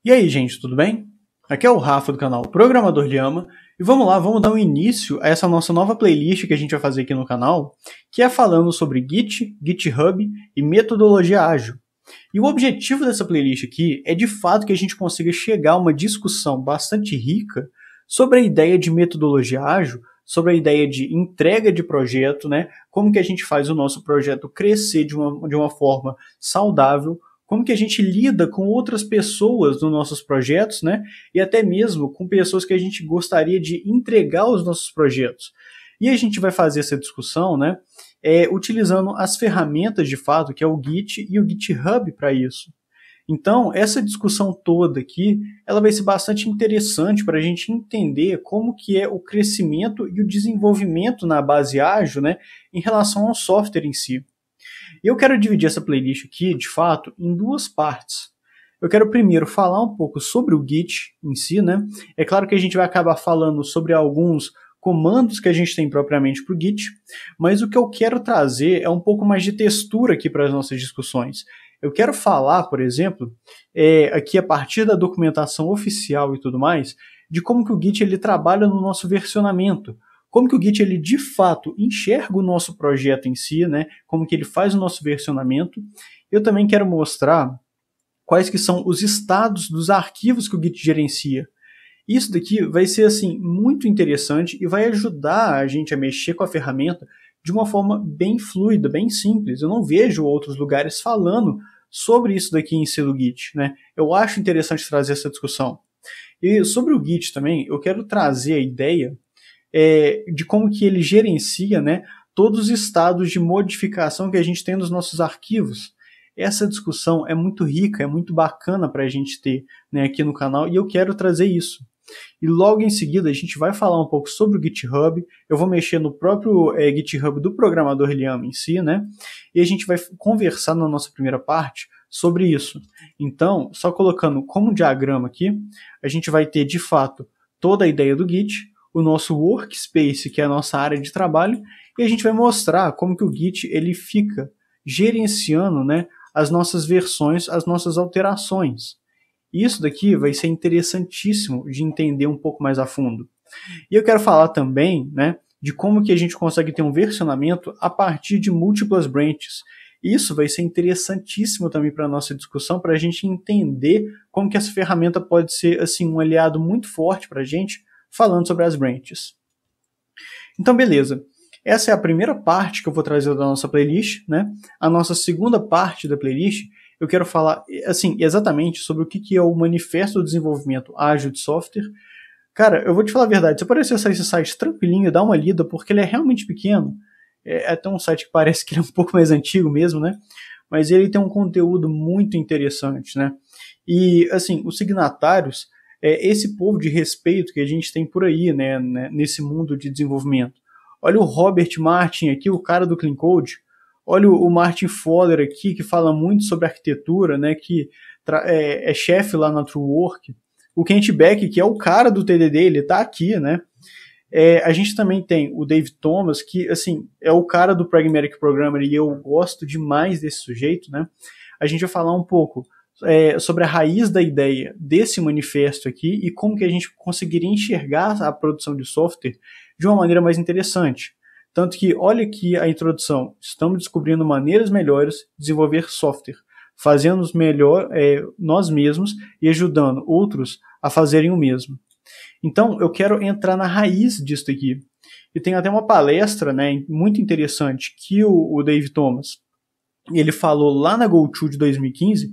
E aí, gente, tudo bem? Aqui é o Rafa do canal Programador Lhama e vamos lá, vamos dar um início a essa nossa nova playlist que a gente vai fazer aqui no canal, que é falando sobre Git, GitHub e metodologia ágil. E o objetivo dessa playlist aqui é de fato que a gente consiga chegar a uma discussão bastante rica sobre a ideia de metodologia ágil, sobre a ideia de entrega de projeto, né? Como que a gente faz o nosso projeto crescer de uma forma saudável, como que a gente lida com outras pessoas nos nossos projetos, né? E até mesmo com pessoas que a gente gostaria de entregar os nossos projetos. E a gente vai fazer essa discussão, né? Utilizando as ferramentas de fato, que é o Git e o GitHub para isso. Então, essa discussão toda aqui, ela vai ser bastante interessante para a gente entender como que é o crescimento e o desenvolvimento na base ágil, né, em relação ao software em si. E eu quero dividir essa playlist aqui, de fato, em duas partes. Eu quero primeiro falar um pouco sobre o Git em si, né? É claro que a gente vai acabar falando sobre alguns comandos que a gente tem propriamente para o Git, mas o que eu quero trazer é um pouco mais de textura aqui para as nossas discussões. Eu quero falar, por exemplo, aqui a partir da documentação oficial e tudo mais, de como que o Git ele trabalha no nosso versionamento, como que o Git ele de fato enxerga o nosso projeto em si, né? Como que ele faz o nosso versionamento. Eu também quero mostrar quais que são os estados dos arquivos que o Git gerencia. Isso daqui vai ser assim muito interessante e vai ajudar a gente a mexer com a ferramenta de uma forma bem fluida, bem simples. Eu não vejo outros lugares falando sobre isso daqui em si do Git, né? Eu acho interessante trazer essa discussão. E sobre o Git também, eu quero trazer a ideia de como que ele gerencia, né, todos os estados de modificação que a gente tem nos nossos arquivos. Essa discussão é muito rica, é muito bacana para a gente ter, né, aqui no canal, e eu quero trazer isso. E logo em seguida a gente vai falar um pouco sobre o GitHub, eu vou mexer no próprio GitHub do Programador Lhama em si, né? E a gente vai conversar na nossa primeira parte sobre isso. Então, só colocando como diagrama aqui, a gente vai ter de fato toda a ideia do Git, o nosso workspace, que é a nossa área de trabalho, e a gente vai mostrar como que o Git ele fica gerenciando, né, as nossas versões, as nossas alterações. Isso daqui vai ser interessantíssimo de entender um pouco mais a fundo. E eu quero falar também, né, de como que a gente consegue ter um versionamento a partir de múltiplas branches. Isso vai ser interessantíssimo também para a nossa discussão, para a gente entender como que essa ferramenta pode ser assim, um aliado muito forte para a gente, falando sobre as branches. Então, beleza. Essa é a primeira parte que eu vou trazer da nossa playlist, né? A nossa segunda parte da playlist, eu quero falar assim, exatamente sobre o que é o Manifesto do Desenvolvimento Ágil de Software. Cara, eu vou te falar a verdade, você pode acessar esse site tranquilinho, dar uma lida, porque ele é realmente pequeno. É até um site que parece que ele é um pouco mais antigo mesmo, né? Mas ele tem um conteúdo muito interessante, né? E, assim, os signatários, esse povo de respeito que a gente tem por aí, né, nesse mundo de desenvolvimento. Olha o Robert Martin aqui, o cara do Clean Code. Olha o Martin Fowler aqui, que fala muito sobre arquitetura, né, que é chefe lá na TrueWork. O Kent Beck, que é o cara do TDD, ele está aqui, né? A gente também tem o Dave Thomas, que assim, é o cara do Pragmatic Programmer e eu gosto demais desse sujeito, né? A gente vai falar um pouco sobre a raiz da ideia desse manifesto aqui e como que a gente conseguiria enxergar a produção de software de uma maneira mais interessante. Tanto que, olha aqui a introdução, estamos descobrindo maneiras melhores de desenvolver software, fazendo melhor nós mesmos e ajudando outros a fazerem o mesmo. Então, eu quero entrar na raiz disso aqui. E tem até uma palestra, né, muito interessante que o Dave Thomas ele falou lá na GoTo de 2015,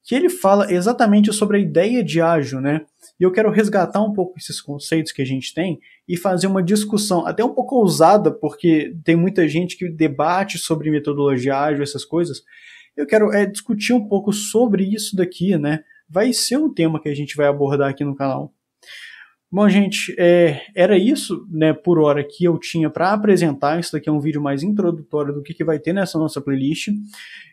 que ele fala exatamente sobre a ideia de ágil, né? E eu quero resgatar um pouco esses conceitos que a gente tem e fazer uma discussão, até um pouco ousada, porque tem muita gente que debate sobre metodologia ágil, essas coisas. Eu quero discutir um pouco sobre isso daqui, né? Vai ser um tema que a gente vai abordar aqui no canal. Bom, gente, era isso, né, por hora que eu tinha para apresentar. Isso daqui é um vídeo mais introdutório do que vai ter nessa nossa playlist.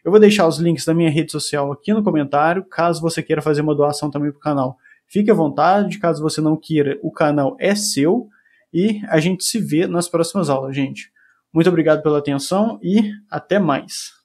Eu vou deixar os links da minha rede social aqui no comentário, caso você queira fazer uma doação também para o canal. Fique à vontade, caso você não queira, o canal é seu e a gente se vê nas próximas aulas, gente. Muito obrigado pela atenção e até mais.